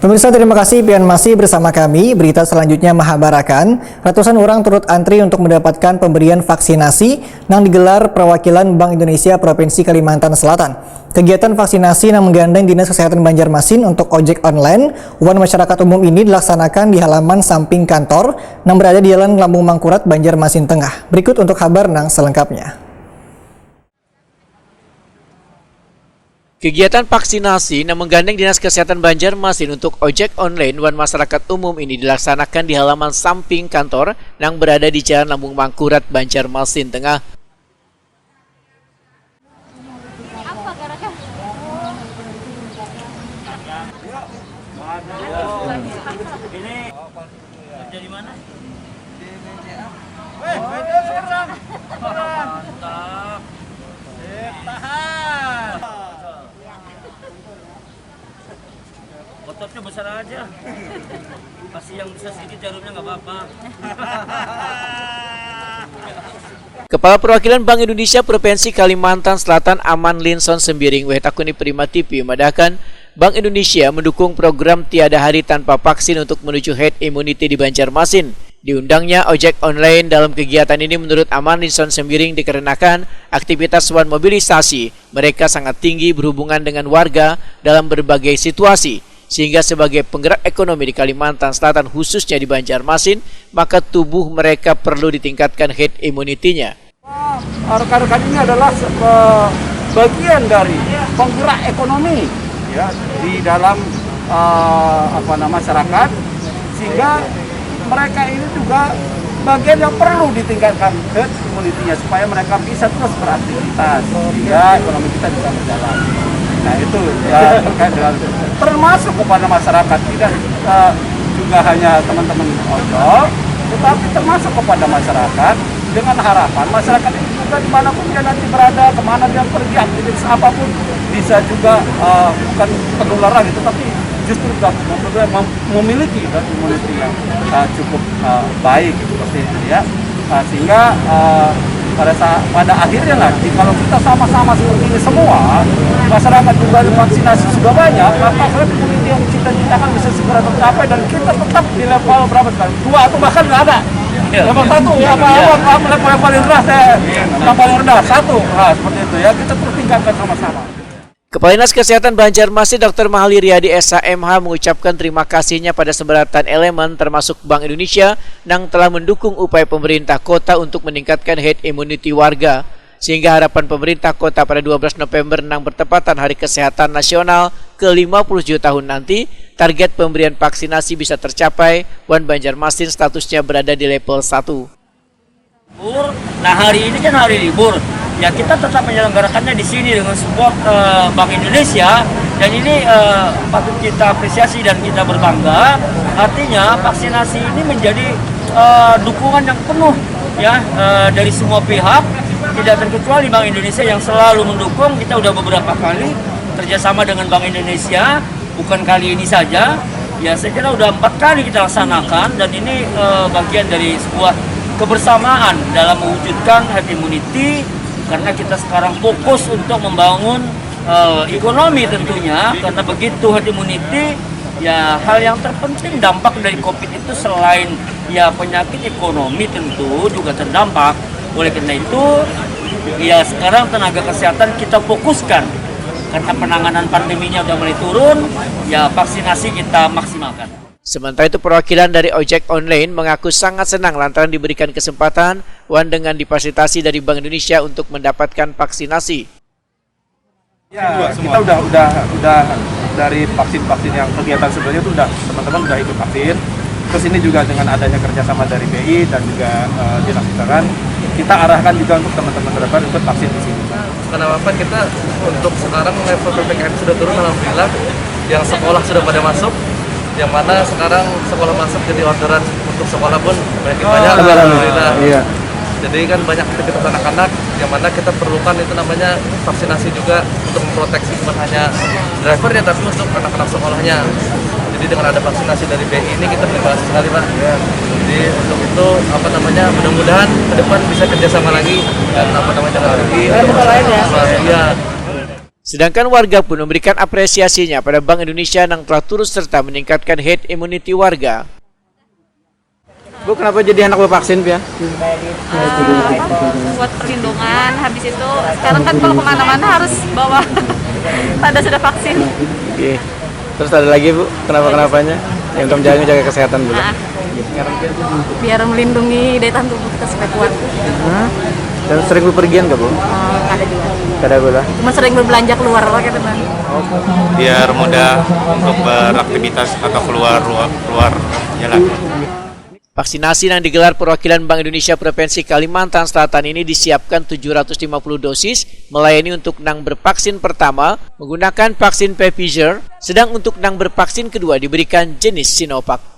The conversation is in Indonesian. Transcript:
Pemirsa, terima kasih pian masih bersama kami. Berita selanjutnya menghabarkan ratusan orang turut antri untuk mendapatkan pemberian vaksinasi yang digelar perwakilan Bank Indonesia Provinsi Kalimantan Selatan. Kegiatan vaksinasi yang menggandeng Dinas Kesehatan Banjarmasin untuk ojek online wan masyarakat umum ini dilaksanakan di halaman samping kantor yang berada di Jalan Lambung Mangkurat, Banjarmasin Tengah. Berikut untuk kabar nang selengkapnya. Kegiatan vaksinasi yang menggandeng Dinas Kesehatan Banjarmasin untuk ojek online wan masyarakat umum ini dilaksanakan di halaman samping kantor yang berada di Jalan Lambung Mangkurat, Banjarmasin Tengah. Ototnya besar aja. Kasih yang besar sedikit jarumnya nggak apa-apa. Kepala Perwakilan Bank Indonesia Provinsi Kalimantan Selatan Aman Linson Sembiring Wehtakuni Prima TV memadakan Bank Indonesia mendukung program Tiada Hari Tanpa Vaksin untuk menuju herd immunity di Banjarmasin. Diundangnya ojek online dalam kegiatan ini menurut Aman Linson Sembiring dikarenakan aktivitas wan mobilisasi mereka sangat tinggi berhubungan dengan warga dalam berbagai situasi. Sehingga sebagai penggerak ekonomi di Kalimantan Selatan khususnya di Banjarmasin, maka tubuh mereka perlu ditingkatkan herd immunity-nya. Rekan-rekan ini adalah bagian dari penggerak ekonomi ya di dalam masyarakat, sehingga mereka ini juga bagian yang perlu ditingkatkan herd immunity-nya supaya mereka bisa terus beraktivitas sehingga ekonomi kita bisa berjalan. Nah itu ya terkait dengan termasuk kepada masyarakat, tidak juga hanya teman-teman ojol, tetapi termasuk kepada masyarakat dengan harapan masyarakat ini juga dimanapun dia nanti berada, kemana dia pergi, aktivitas apapun bisa juga bukan penularan itu, tapi justru memiliki immunity yang cukup baik seperti itu ya, sehingga pada akhirnya nanti kalau kita sama-sama seperti ini semua, masyarakat juga vaksinasi sudah banyak, maka herd immunity yang kita ciptakan bisa segera tercapai dan kita tetap di level berapa sekarang? 2 atau bahkan nggak ada. Level 1 ya, level paling rendah yang paling rendah 1. Nah, seperti itu ya, kita terus tingkatkan sama-sama. Kepala Dinas Kesehatan Banjarmasin Dr. Mahali Riyadi SHMH mengucapkan terima kasihnya pada semberatan elemen termasuk Bank Indonesia yang telah mendukung upaya pemerintah kota untuk meningkatkan herd immunity warga. Sehingga harapan pemerintah kota pada 12 November yang bertepatan Hari Kesehatan Nasional ke-57 tahun nanti, target pemberian vaksinasi bisa tercapai dan Banjarmasin statusnya berada di level 1. Nah hari ini kan hari libur, ya kita tetap menyelenggarakannya di sini dengan support Bank Indonesia, dan ini patut kita apresiasi dan kita berbangga. Artinya vaksinasi ini menjadi dukungan yang penuh ya dari semua pihak, tidak terkecuali Bank Indonesia yang selalu mendukung. Kita udah beberapa kali kerjasama dengan Bank Indonesia, bukan kali ini saja. Ya saya kira udah 4 kali kita laksanakan, dan ini bagian dari sebuah kebersamaan dalam mewujudkan herd immunity, karena kita sekarang fokus untuk membangun ekonomi tentunya, karena begitu herd immunity ya hal yang terpenting dampak dari COVID itu selain ya penyakit ekonomi tentu juga terdampak. Oleh karena itu ya sekarang tenaga kesehatan kita fokuskan, karena penanganan pandeminya udah mulai turun, ya vaksinasi kita maksimalkan. Sementara itu perwakilan dari ojek online mengaku sangat senang lantaran diberikan kesempatan dengan difasilitasi dari Bank Indonesia untuk mendapatkan vaksinasi. Ya, kita udah dari vaksin-vaksin yang kegiatan sebelumnya itu teman-teman udah ikut vaksin. Terus ini juga dengan adanya kerjasama dari BI dan juga Dinas Kesehatan, kita arahkan juga untuk teman-teman terdepan ikut vaksin di sini. Kenapa kita untuk sekarang level PPKM sudah turun, alhamdulillah, yang sekolah sudah pada masuk. Yang mana sekarang sekolah masuk jadi orderan untuk sekolah pun banyak, alhamdulillah. Iya. Jadi kan banyak aktivitas anak-anak yang mana kita perlukan itu namanya vaksinasi juga untuk memproteksi bukan hanya drivernya tapi untuk anak-anak sekolahnya. Jadi dengan ada vaksinasi dari BI ini kita terima kasih sekali Pak. Ya. Jadi untuk itu mudah-mudahan ke depan bisa kerjasama lagi dan lagi untuk lain ya. Sedangkan warga pun memberikan apresiasinya pada Bank Indonesia yang telah turut serta meningkatkan herd immunity warga. Bu, kenapa jadi anak bervaksin, ya? Buat perlindungan. Habis itu sekarang kan kalau kemana-mana harus bawa tanda sudah vaksin. Oke. Terus ada lagi, Bu, kenapa-kenapanya? Yang untuk menjaga kesehatan dulu. Biar melindungi daya tahan tubuh kita supaya kuat. Dan sering bepergian nggak, Bu? Ada juga. Kada gula. Cuma sering berbelanja keluar lah gitu, Bang. Biar mudah untuk beraktivitas atau keluar jalan. Vaksinasi yang digelar perwakilan Bank Indonesia Provinsi Kalimantan Selatan ini disiapkan 750 dosis melayani untuk nang bervaksin pertama menggunakan vaksin Pfizer, sedang untuk nang bervaksin kedua diberikan jenis Sinovac.